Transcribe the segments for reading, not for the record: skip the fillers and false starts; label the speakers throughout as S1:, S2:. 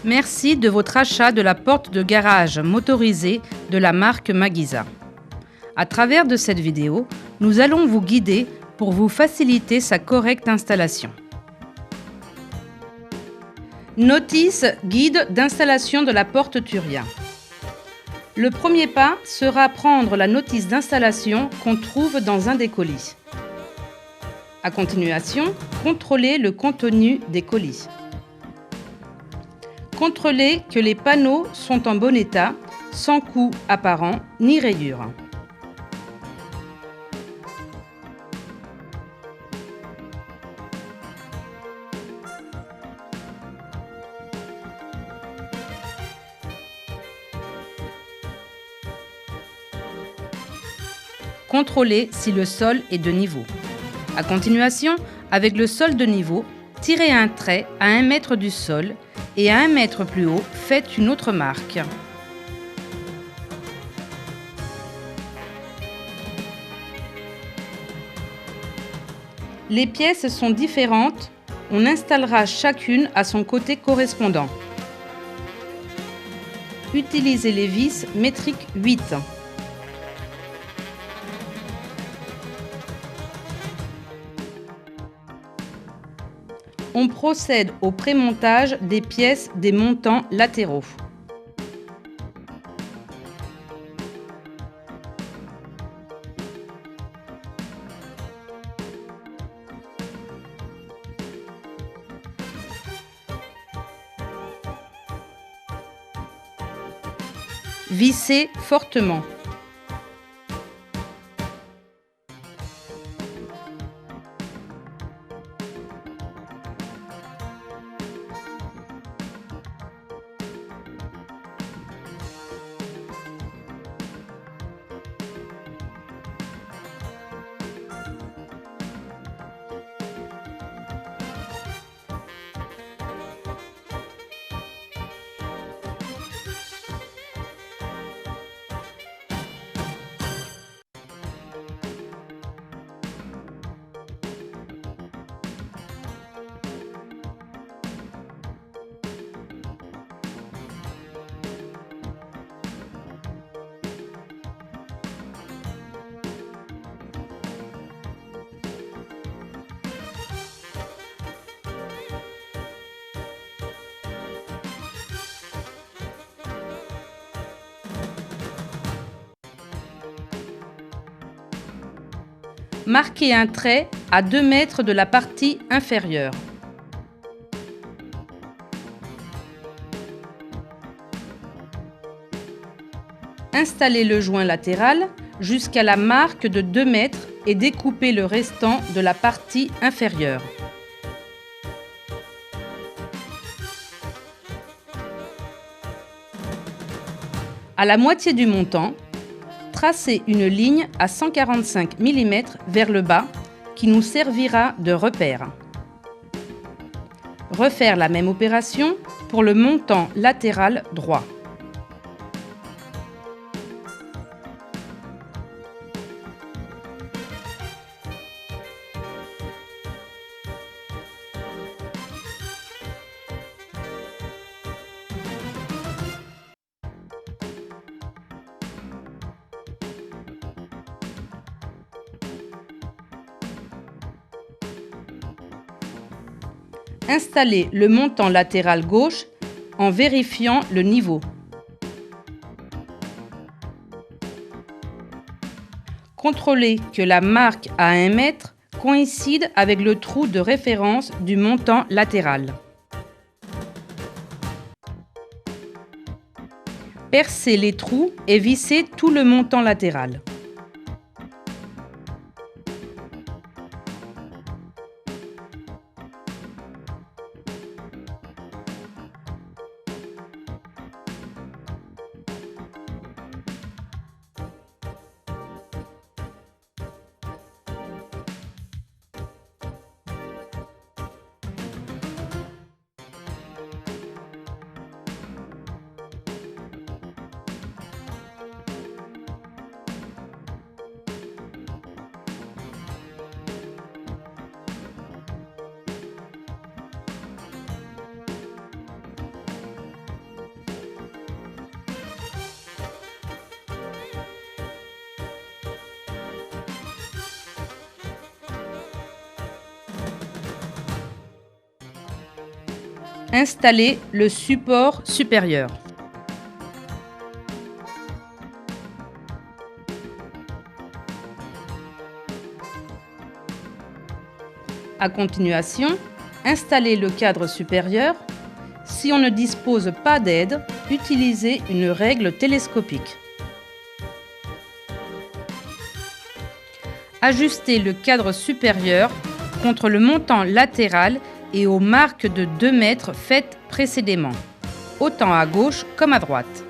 S1: Merci de votre achat de la porte de garage motorisée de la marque Magiza. À travers de cette vidéo, nous allons vous guider pour vous faciliter sa correcte installation. Notice guide d'installation de la porte Turia. Le premier pas sera prendre la notice d'installation qu'on trouve dans un des colis. À continuation, contrôlez le contenu des colis. Contrôlez que les panneaux sont en bon état, sans coups apparents ni rayures. Contrôlez si le sol est de niveau. À continuation, avec le sol de niveau, tirez un trait à 1 mètre du sol et à 1 mètre plus haut, faites une autre marque. Les pièces sont différentes, on installera chacune à son côté correspondant. Utilisez les vis métriques 8. On procède au prémontage des pièces des montants latéraux. Vissez fortement. Marquez un trait à 2 mètres de la partie inférieure. Installez le joint latéral jusqu'à la marque de 2 mètres et découpez le restant de la partie inférieure. À la moitié du montant, tracez une ligne à 145 mm vers le bas qui nous servira de repère. Refaire la même opération pour le montant latéral droit. Installez le montant latéral gauche en vérifiant le niveau. Contrôlez que la marque à 1 mètre coïncide avec le trou de référence du montant latéral. Percez les trous et vissez tout le montant latéral. Installer le support supérieur. À continuation, installer le cadre supérieur. Si on ne dispose pas d'aide, utilisez une règle télescopique. Ajustez le cadre supérieur contre le montant latéral et aux marques de 2 mètres faites précédemment, autant à gauche comme à droite.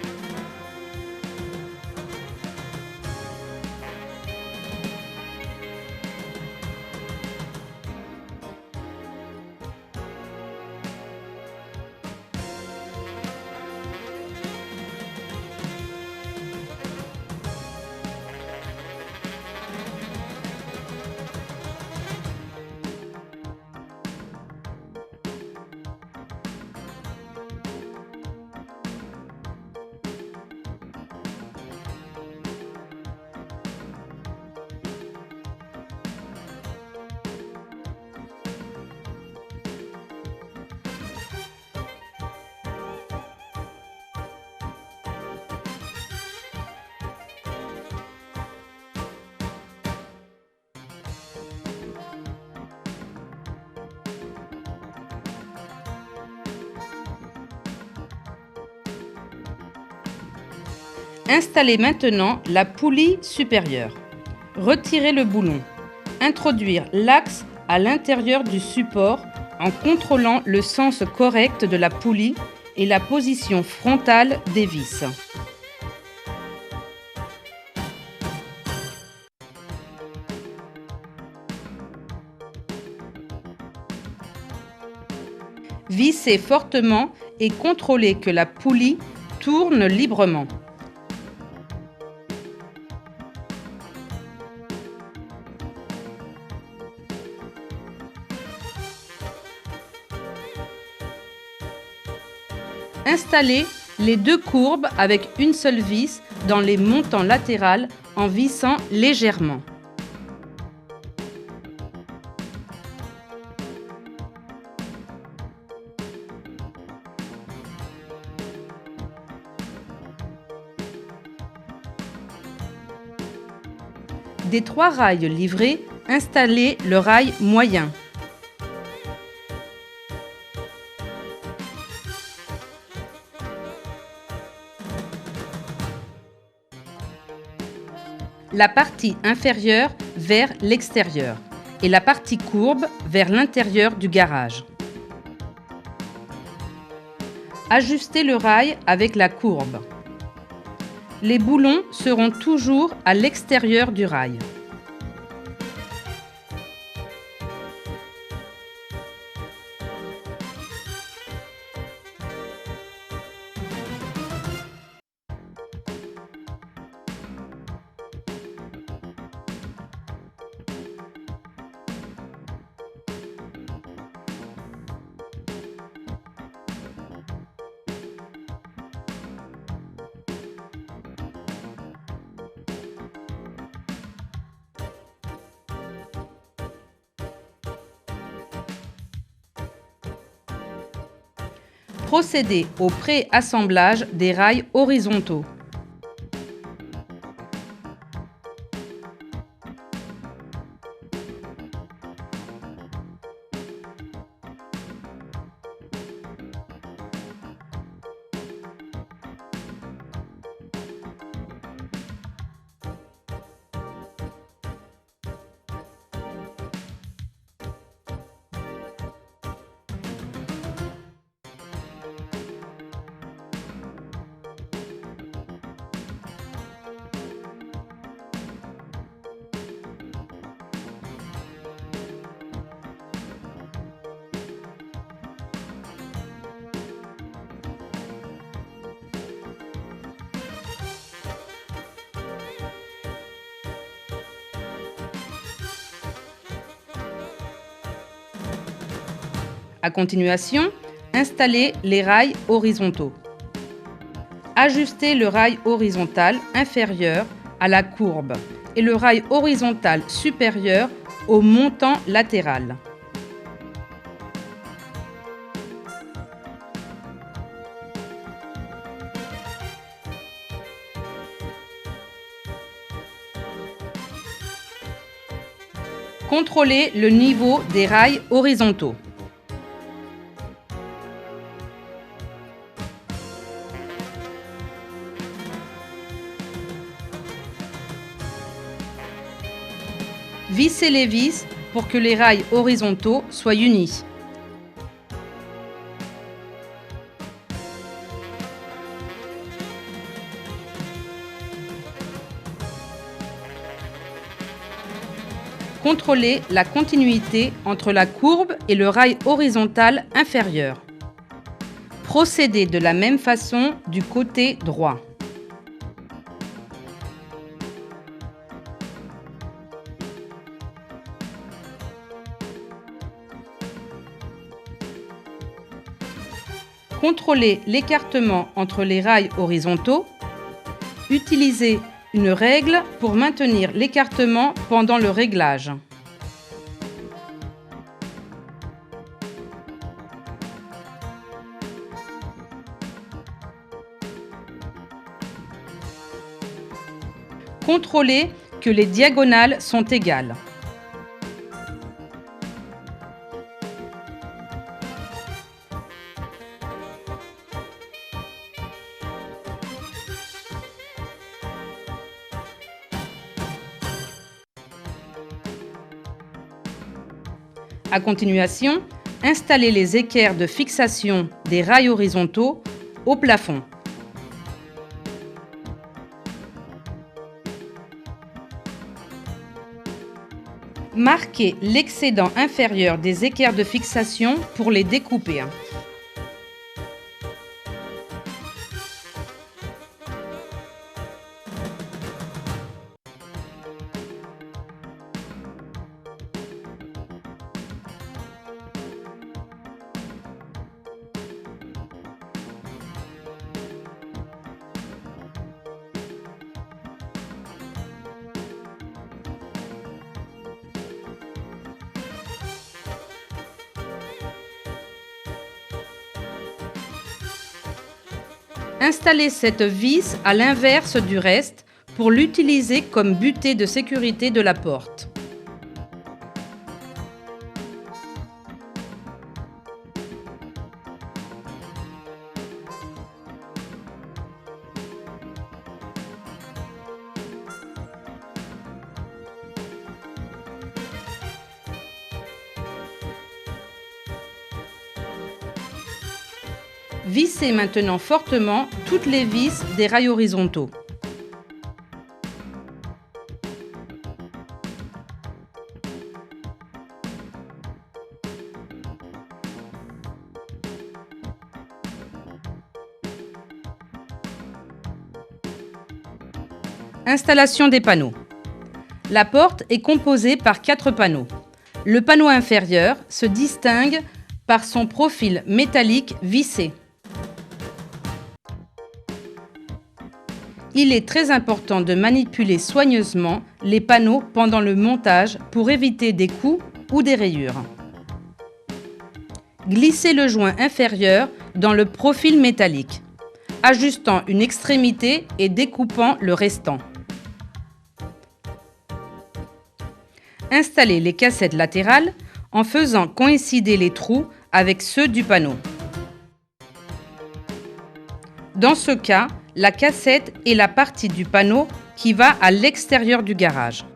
S1: Installez maintenant la poulie supérieure. Retirez le boulon. Introduire l'axe à l'intérieur du support en contrôlant le sens correct de la poulie et la position frontale des vis. Vissez fortement et contrôlez que la poulie tourne librement. Installez les 2 courbes avec une seule vis dans les montants latéraux en vissant légèrement. Des 3 rails livrés, installez le rail moyen. La partie inférieure vers l'extérieur et la partie courbe vers l'intérieur du garage. Ajustez le rail avec la courbe. Les boulons seront toujours à l'extérieur du rail. Procédez au pré-assemblage des rails horizontaux. À continuation, installez les rails horizontaux. Ajustez le rail horizontal inférieur à la courbe et le rail horizontal supérieur au montant latéral. Contrôlez le niveau des rails horizontaux. Vissez les vis pour que les rails horizontaux soient unis. Contrôlez la continuité entre la courbe et le rail horizontal inférieur. Procédez de la même façon du côté droit. Contrôlez l'écartement entre les rails horizontaux. Utilisez une règle pour maintenir l'écartement pendant le réglage. Contrôlez que les diagonales sont égales. À continuation, installez les équerres de fixation des rails horizontaux au plafond. Marquez l'excédent inférieur des équerres de fixation pour les découper. Installez cette vis à l'inverse du reste pour l'utiliser comme butée de sécurité de la porte. Vissez maintenant fortement toutes les vis des rails horizontaux. Installation des panneaux. La porte est composée par 4 panneaux. Le panneau inférieur se distingue par son profil métallique vissé. Il est très important de manipuler soigneusement les panneaux pendant le montage pour éviter des coups ou des rayures. Glissez le joint inférieur dans le profil métallique, ajustant une extrémité et découpant le restant. Installez les cassettes latérales en faisant coïncider les trous avec ceux du panneau. Dans ce cas, la cassette est la partie du panneau qui va à l'extérieur du garage.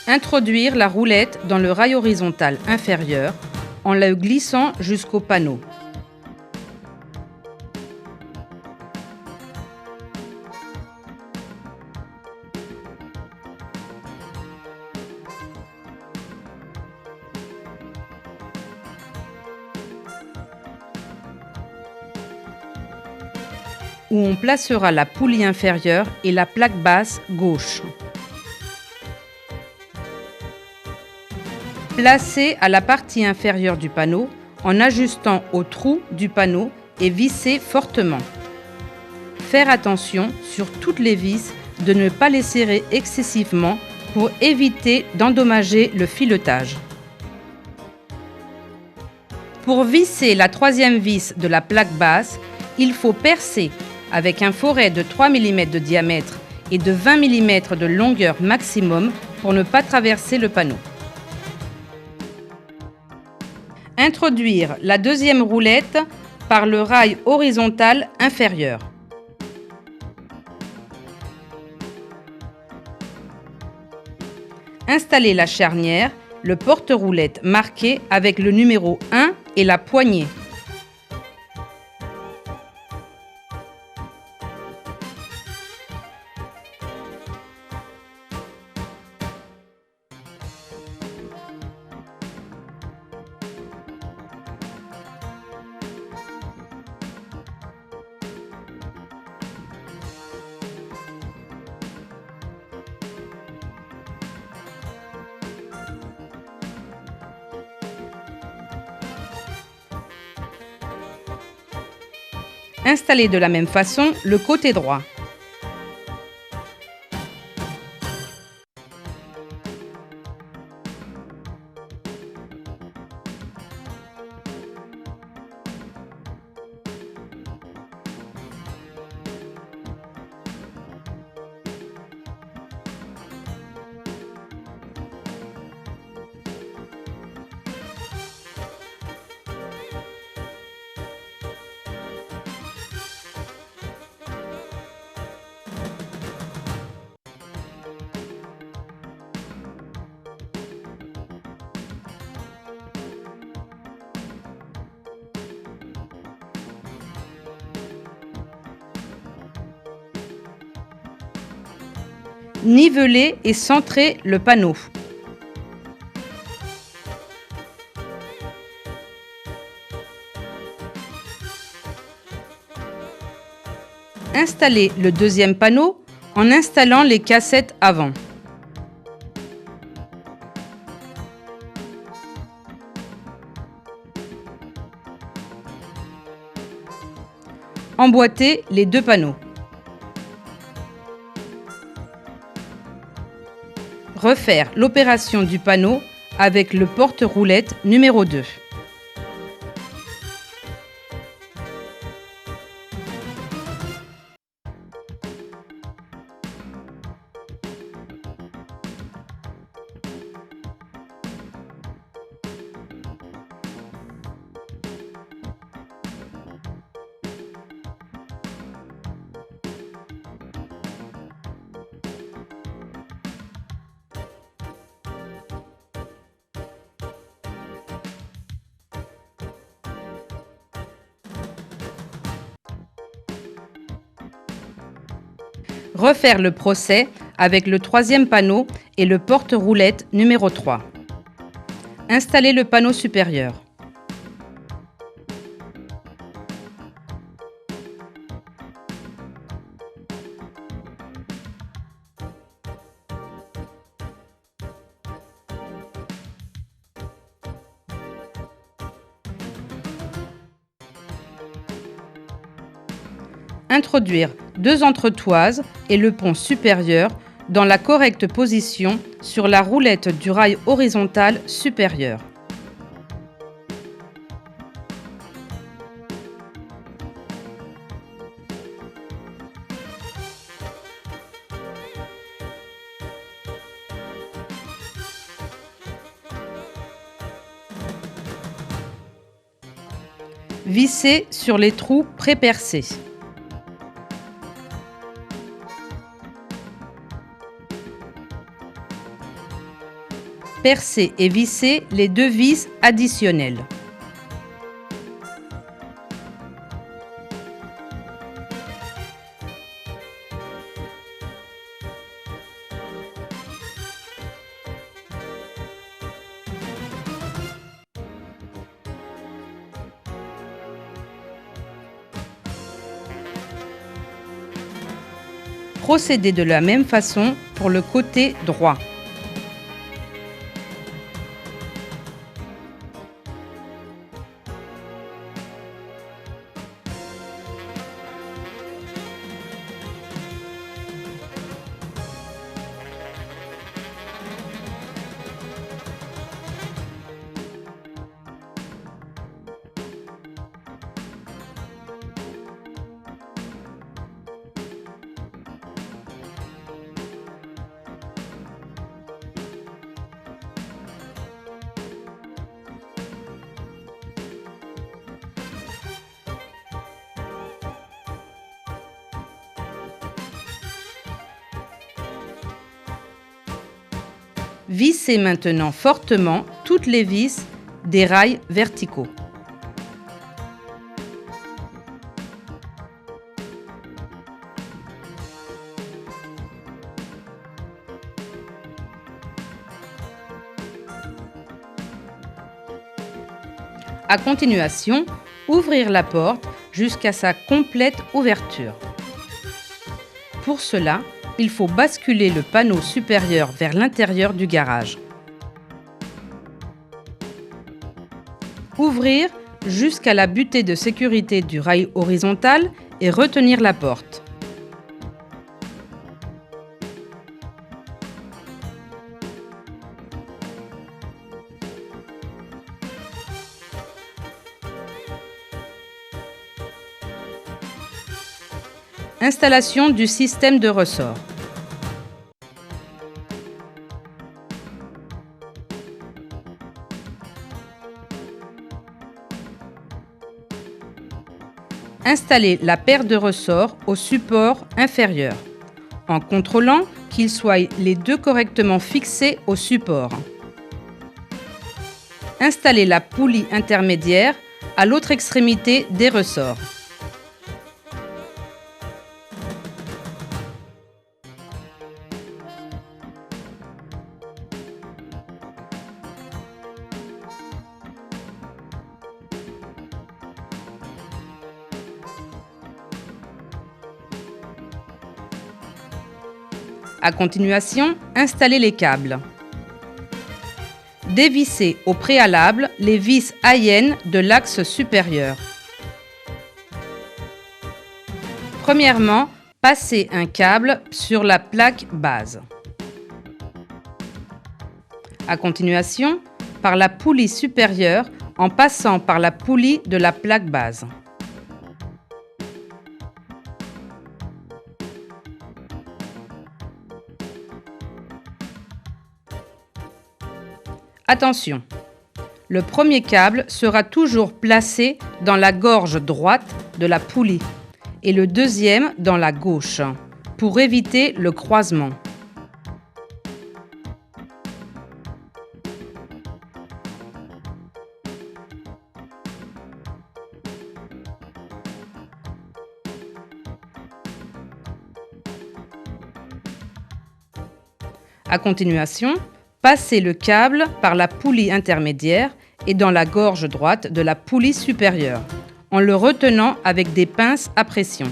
S1: Introduire la roulette dans le rail horizontal inférieur en la glissant jusqu'au panneau. Où on placera la poulie inférieure et la plaque basse gauche. Placez à la partie inférieure du panneau en ajustant au trou du panneau et vissez fortement. Faire attention sur toutes les vis de ne pas les serrer excessivement pour éviter d'endommager le filetage. Pour visser la troisième vis de la plaque basse, il faut percer avec un foret de 3 mm de diamètre et de 20 mm de longueur maximum pour ne pas traverser le panneau. Introduire la deuxième roulette par le rail horizontal inférieur. Installer la charnière, le porte-roulette marqué avec le numéro 1 et la poignée. Installer de la même façon le côté droit. Niveler et centrer le panneau. Installer le deuxième panneau en installant les cassettes avant. Emboîter les deux panneaux. Refaire l'opération du panneau avec le porte-roulette numéro 2. Refaire le procès avec le troisième panneau et le porte-roulette numéro 3. Installer le panneau supérieur. Introduire deux entretoises et le pont supérieur dans la correcte position sur la roulette du rail horizontal supérieur. Visser sur les trous pré-percés. Percer et visser les deux vis additionnelles. Procédez de la même façon pour le côté droit. Vissez maintenant fortement toutes les vis des rails verticaux. À continuation, ouvrir la porte jusqu'à sa complète ouverture. Pour cela, il faut basculer le panneau supérieur vers l'intérieur du garage. Ouvrir jusqu'à la butée de sécurité du rail horizontal et retenir la porte. Installation du système de ressort. Installez la paire de ressorts au support inférieur, en contrôlant qu'ils soient les deux correctement fixés au support. Installez la poulie intermédiaire à l'autre extrémité des ressorts. À continuation, installez les câbles. Dévissez au préalable les vis AN de l'axe supérieur. Premièrement, passez un câble sur la plaque base. À continuation, par la poulie supérieure en passant par la poulie de la plaque base. Attention, le premier câble sera toujours placé dans la gorge droite de la poulie et le deuxième dans la gauche, pour éviter le croisement. À continuation, passez le câble par la poulie intermédiaire et dans la gorge droite de la poulie supérieure, en le retenant avec des pinces à pression.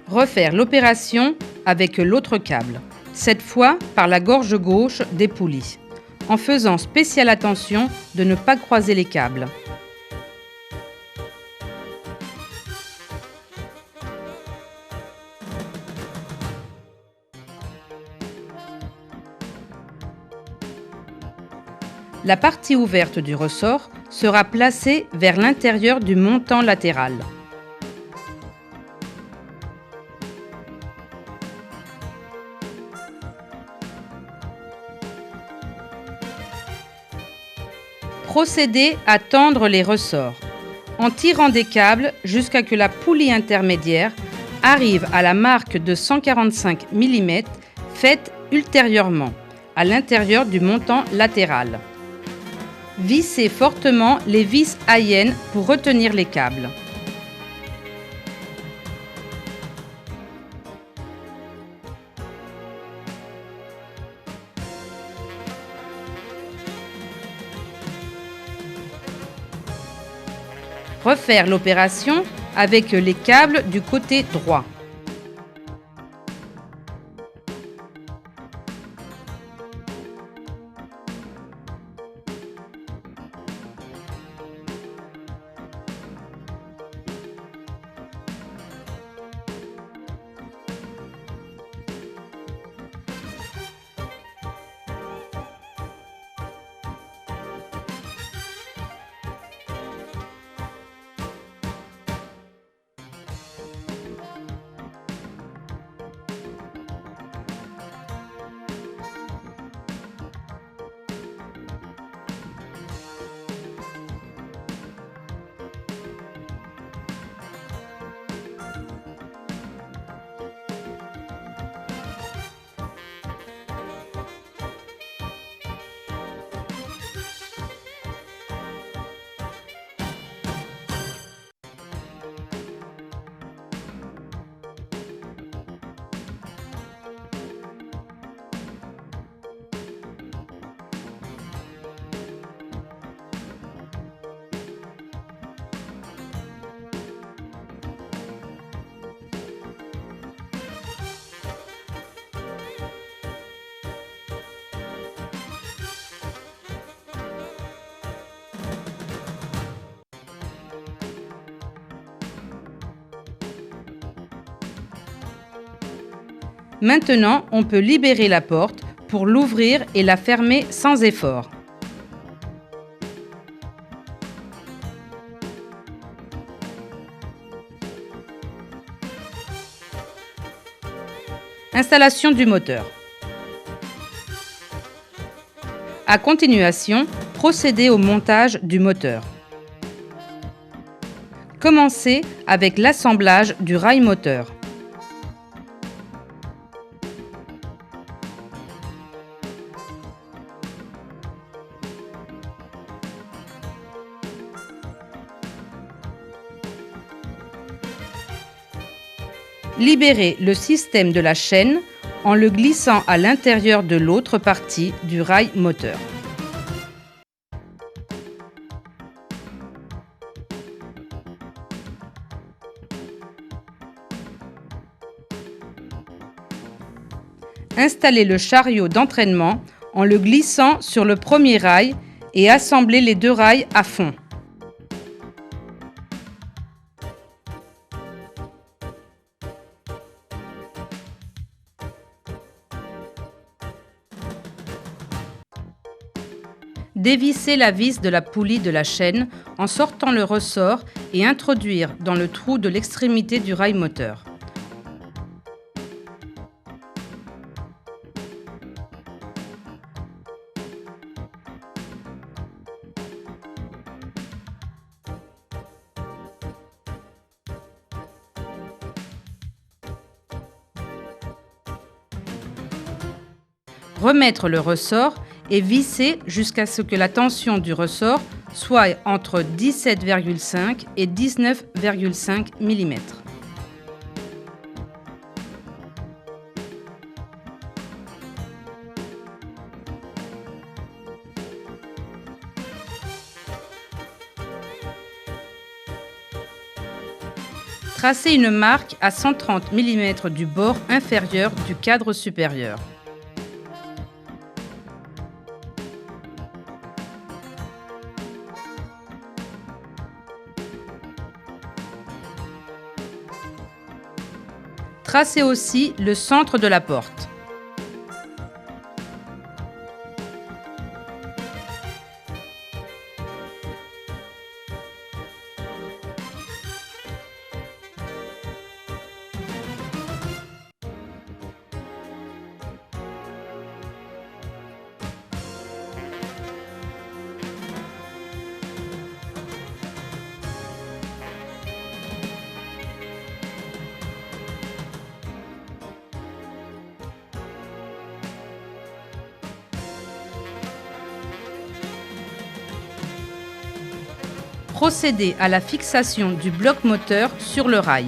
S1: Refaire l'opération avec l'autre câble, cette fois par la gorge gauche des poulies, en faisant spéciale attention de ne pas croiser les câbles. La partie ouverte du ressort sera placée vers l'intérieur du montant latéral. Procédez à tendre les ressorts, en tirant des câbles jusqu'à ce que la poulie intermédiaire arrive à la marque de 145 mm faite ultérieurement, à l'intérieur du montant latéral. Vissez fortement les vis AN pour retenir les câbles. Refaire l'opération avec les câbles du côté droit. Maintenant, on peut libérer la porte pour l'ouvrir et la fermer sans effort. Installation du moteur. À continuation, procédez au montage du moteur. Commencez avec l'assemblage du rail moteur. Libérez le système de la chaîne en le glissant à l'intérieur de l'autre partie du rail moteur. Installez le chariot d'entraînement en le glissant sur le premier rail et assemblez les deux rails à fond. Dévissez la vis de la poulie de la chaîne en sortant le ressort et introduire dans le trou de l'extrémité du rail moteur. Remettre le ressort et visser jusqu'à ce que la tension du ressort soit entre 17,5 et 19,5 mm. Tracez une marque à 130 mm du bord inférieur du cadre supérieur. Tracez aussi le centre de la porte. Procédez à la fixation du bloc moteur sur le rail.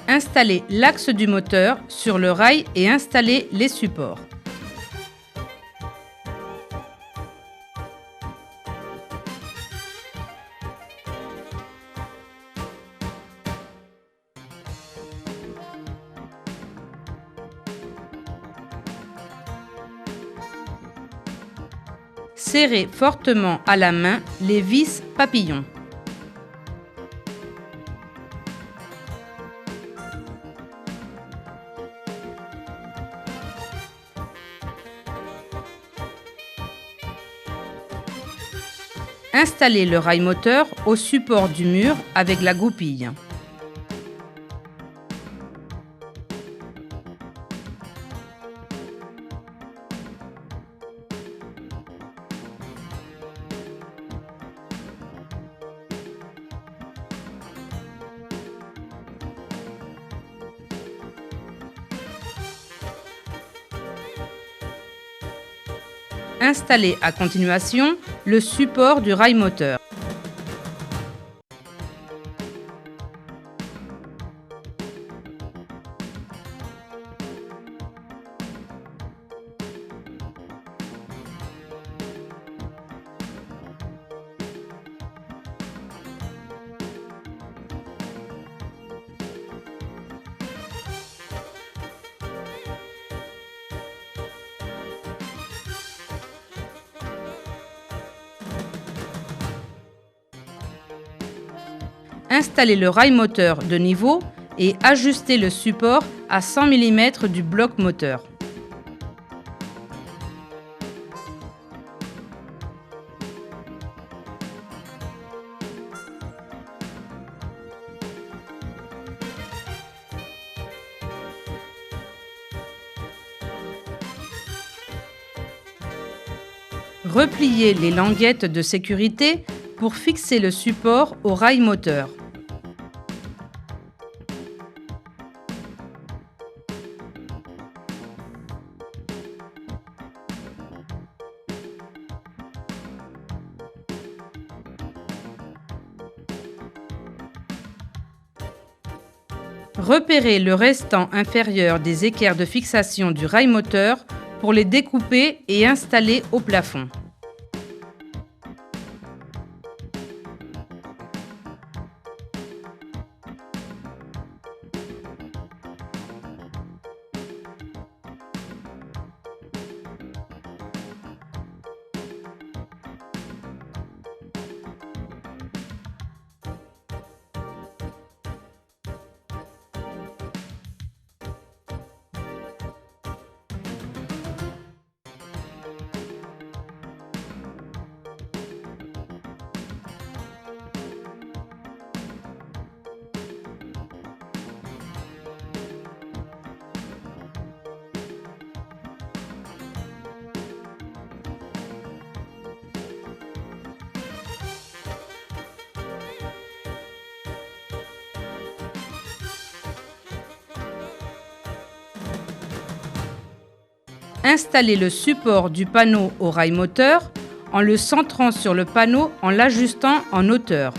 S1: Installez l'axe du moteur sur le rail et installez les supports. Serrez fortement à la main les vis papillons. Installez le rail moteur au support du mur avec la goupille. Installez à continuation le support du rail moteur. installer le rail moteur de niveau et ajuster le support à 100 mm du bloc moteur. Repliez les languettes de sécurité pour fixer le support au rail moteur. Repérez le restant inférieur des équerres de fixation du rail moteur pour les découper et installer au plafond. Installez le support du panneau au rail moteur en le centrant sur le panneau en l'ajustant en hauteur.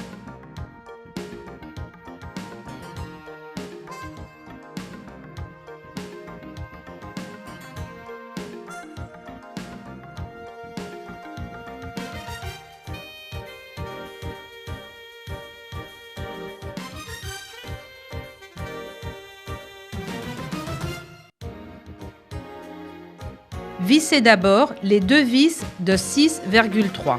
S1: Vissez d'abord les deux vis de 6,3.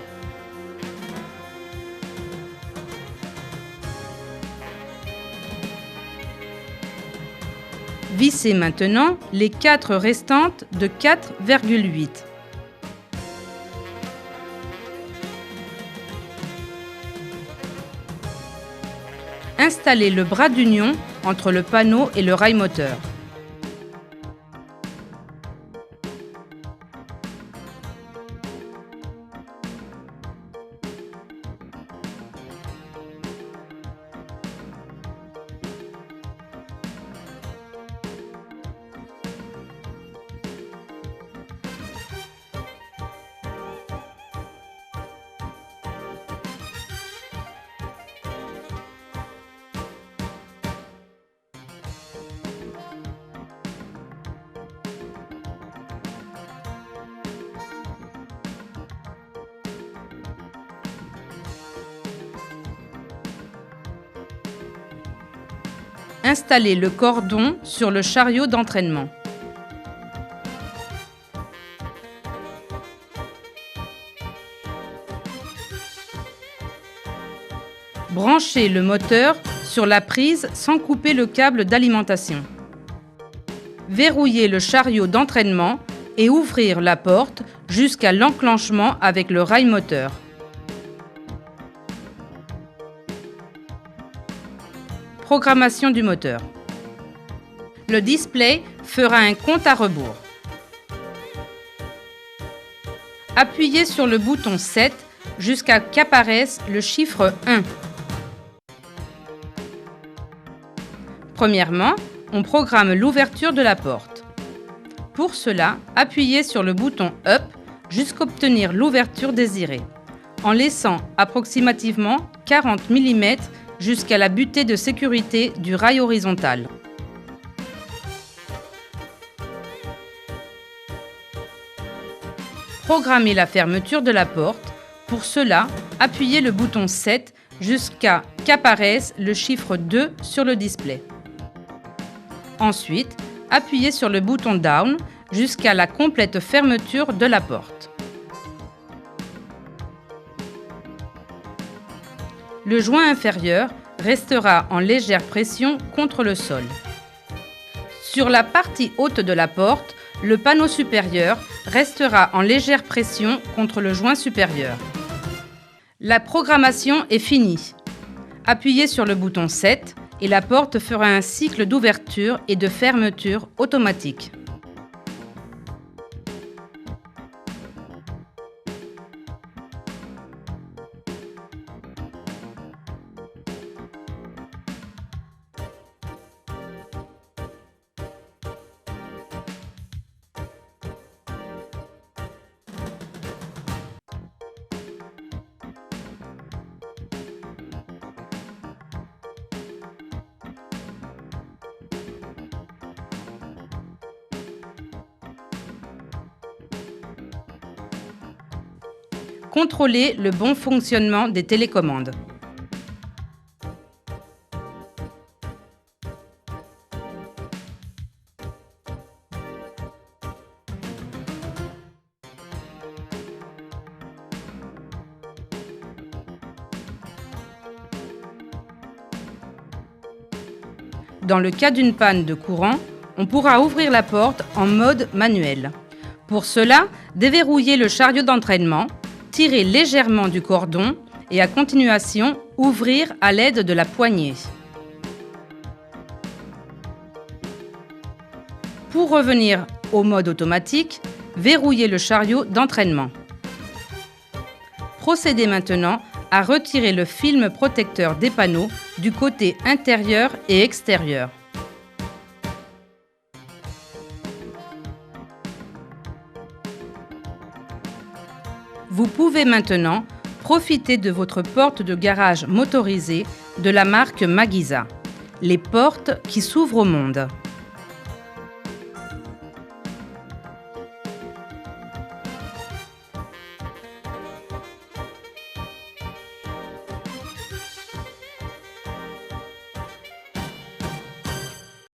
S1: Vissez maintenant les 4 restantes de 4,8. Installez le bras d'union entre le panneau et le rail moteur. Installez le cordon sur le chariot d'entraînement. Branchez le moteur sur la prise sans couper le câble d'alimentation. Verrouillez le chariot d'entraînement et ouvrir la porte jusqu'à l'enclenchement avec le rail moteur. Programmation du moteur. Le display fera un compte à rebours. Appuyez sur le bouton 7 jusqu'à qu'apparaisse le chiffre 1. Premièrement, on programme l'ouverture de la porte. Pour cela, appuyez sur le bouton Up jusqu'à obtenir l'ouverture désirée, en laissant approximativement 40 mm jusqu'à la butée de sécurité du rail horizontal. Programmez la fermeture de la porte. Pour cela, appuyez le bouton 7 jusqu'à qu'apparaisse le chiffre 2 sur le display. Ensuite, appuyez sur le bouton Down jusqu'à la complète fermeture de la porte. Le joint inférieur restera en légère pression contre le sol. Sur la partie haute de la porte, le panneau supérieur restera en légère pression contre le joint supérieur. La programmation est finie. Appuyez sur le bouton 7 et la porte fera un cycle d'ouverture et de fermeture automatique. Contrôlez le bon fonctionnement des télécommandes. Dans le cas d'une panne de courant, on pourra ouvrir la porte en mode manuel. Pour cela, déverrouillez le chariot d'entraînement, tirez légèrement du cordon et à continuation, ouvrir à l'aide de la poignée. Pour revenir au mode automatique, verrouillez le chariot d'entraînement. Procédez maintenant à retirer le film protecteur des panneaux du côté intérieur et extérieur. Vous pouvez maintenant profiter de votre porte de garage motorisée de la marque Magiza, les portes qui s'ouvrent au monde.